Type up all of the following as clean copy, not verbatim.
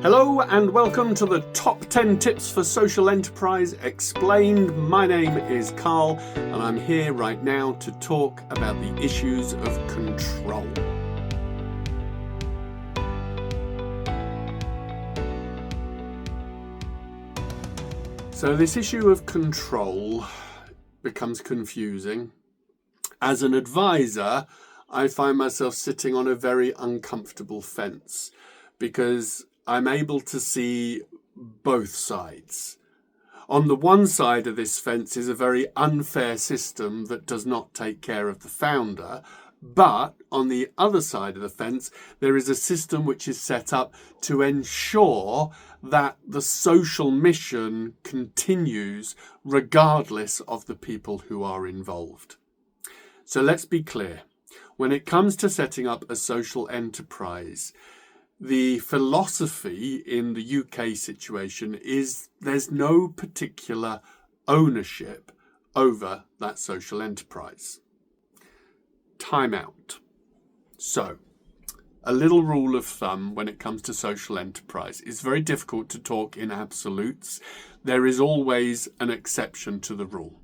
Hello and welcome to the Top 10 Tips for Social Enterprise Explained. My name is Carl and I'm here right now to talk about the issues of control. So this issue of control becomes confusing. As an advisor, I find myself sitting on a very uncomfortable fence because I'm able to see both sides. On the one side of this fence is a very unfair system that does not take care of the founder, but on the other side of the fence, there is a system which is set up to ensure that the social mission continues regardless of the people who are involved. So let's be clear. When it comes to setting up a social enterprise, the philosophy in the UK situation is there's no particular ownership over that social enterprise. Time out. So, a little rule of thumb when it comes to social enterprise. It's very difficult to talk in absolutes. There is always an exception to the rule.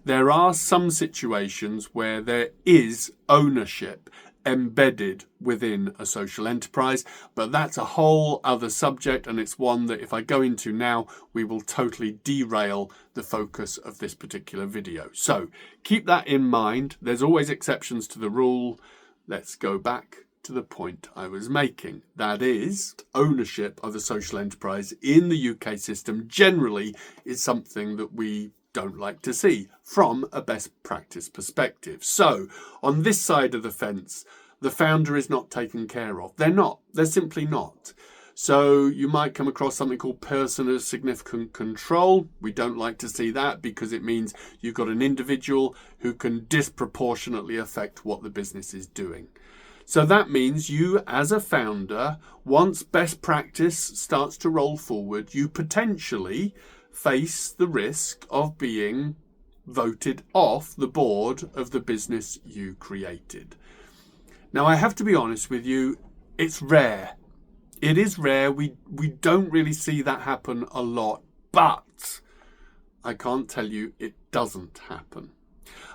There are some situations where there is ownership embedded within a social enterprise, but that's a whole other subject, and it's one that if I go into now, we will totally derail the focus of this particular video. So keep that in mind. There's always exceptions to the rule. Let's go back to the point I was making. That is, ownership of a social enterprise in the UK system generally is something that we don't like to see from a best practice perspective. So on this side of the fence, the founder is not taken care of. They're simply not. So you might come across something called person of significant control. We don't like to see that because it means you've got an individual who can disproportionately affect what the business is doing. So that means you as a founder, once best practice starts to roll forward, you potentially face the risk of being voted off the board of the business you created. Now, I have to be honest with you, it's rare. It is rare. We don't really see that happen a lot, but I can't tell you it doesn't happen.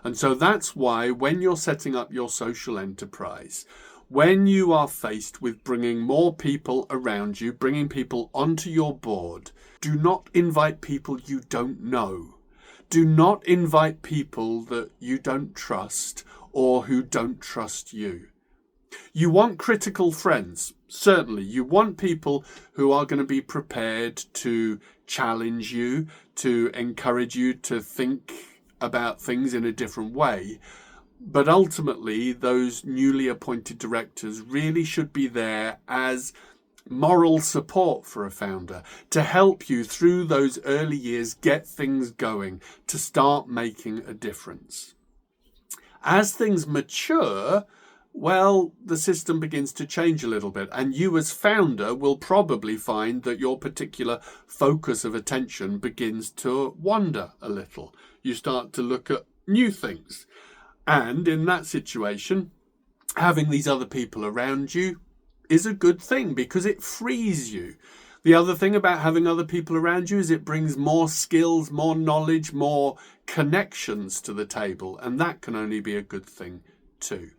And so that's why when you're setting up your social enterprise, when you are faced with bringing more people around you, bringing people onto your board, do not invite people you don't know. Do not invite people that you don't trust or who don't trust you. You want critical friends, certainly. You want people who are going to be prepared to challenge you, to encourage you to think about things in a different way. But ultimately, those newly appointed directors really should be there as moral support for a founder to help you through those early years, get things going, to start making a difference. As things mature, well, the system begins to change a little bit, and you as founder will probably find that your particular focus of attention begins to wander a little. You start to look at new things. And in that situation, having these other people around you is a good thing because it frees you. The other thing about having other people around you is it brings more skills, more knowledge, more connections to the table, and that can only be a good thing too.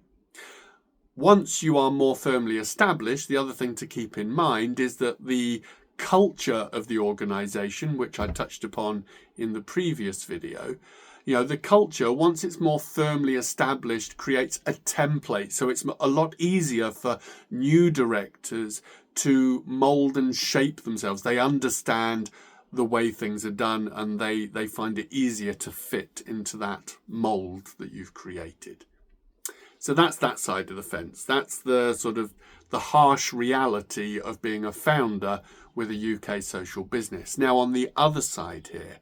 Once you are more firmly established, the other thing to keep in mind is that the culture of the organization, which I touched upon in the previous video, the culture, once it's more firmly established, creates a template. So it's a lot easier for new directors to mold and shape themselves. They understand the way things are done and they find it easier to fit into that mold that you've created. So that's that side of the fence. That's the sort of the harsh reality of being a founder with a UK social business. Now, on the other side here,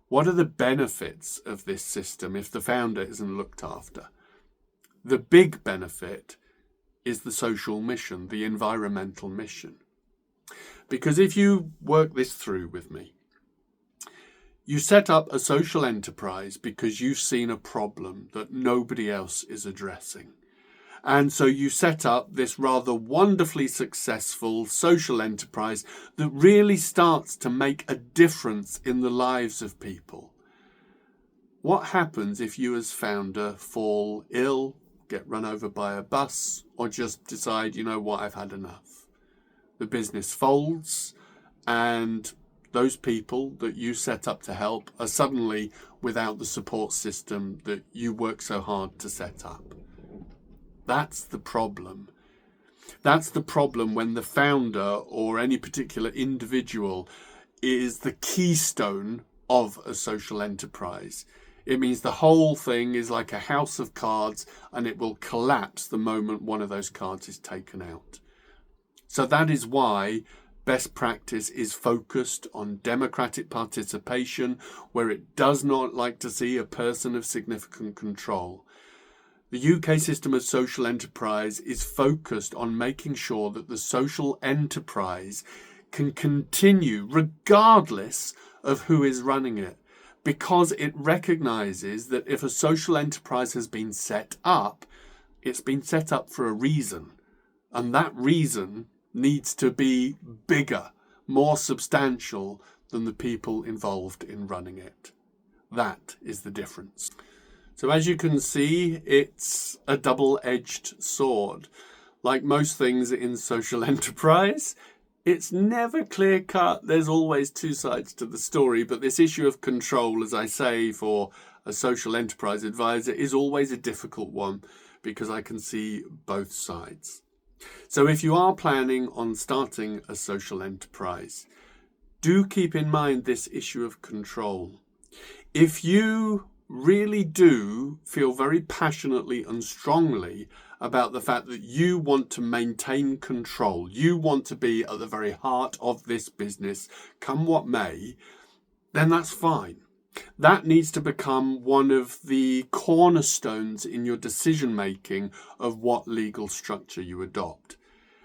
what are the benefits of this system if the founder isn't looked after? The big benefit is the social mission, the environmental mission. Because if you work this through with me, you set up a social enterprise because you've seen a problem that nobody else is addressing. And so you set up this rather wonderfully successful social enterprise that really starts to make a difference in the lives of people. What happens if you as founder fall ill, get run over by a bus, or just decide, you know what, I've had enough? The business folds, and those people that you set up to help are suddenly without the support system that you work so hard to set up. That's the problem. That's the problem when the founder or any particular individual is the keystone of a social enterprise. It means the whole thing is like a house of cards, and it will collapse the moment one of those cards is taken out. So that is why best practice is focused on democratic participation, where it does not like to see a person of significant control. The UK system of social enterprise is focused on making sure that the social enterprise can continue regardless of who is running it, because it recognises that if a social enterprise has been set up, it's been set up for a reason. And that reason needs to be bigger, more substantial than the people involved in running it. That is the difference. So as you can see, it's a double-edged sword. Like most things in social enterprise, it's never clear-cut. There's always two sides to the story. But this issue of control, as I say, for a social enterprise advisor is always a difficult one, because I can see both sides. So if you are planning on starting a social enterprise, do keep in mind this issue of control. If you really do feel very passionately and strongly about the fact that you want to maintain control, you want to be at the very heart of this business, come what may, then that's fine. That needs to become one of the cornerstones in your decision making of what legal structure you adopt.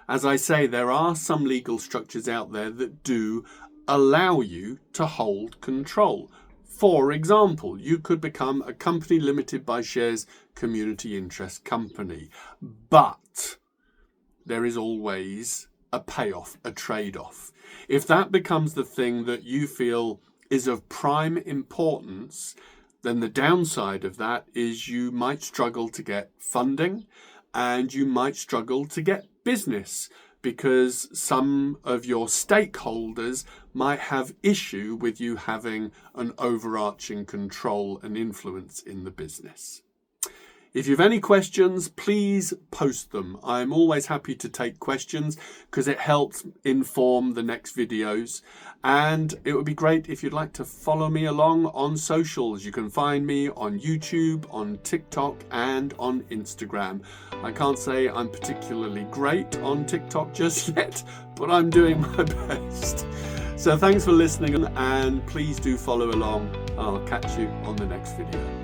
As I say, there are some legal structures out there that do allow you to hold control. For example, you could become a company limited by shares community interest company, but there is always a payoff, a trade-off. If that becomes the thing that you feel is of prime importance, then the downside of that is you might struggle to get funding, and you might struggle to get business, because some of your stakeholders might have issue with you having an overarching control and influence in the business. If you have any questions, please post them. I'm always happy to take questions because it helps inform the next videos. And it would be great if you'd like to follow me along on socials. You can find me on YouTube, on TikTok, and on Instagram. I can't say I'm particularly great on TikTok just yet, but I'm doing my best. So thanks for listening, and please do follow along. I'll catch you on the next video.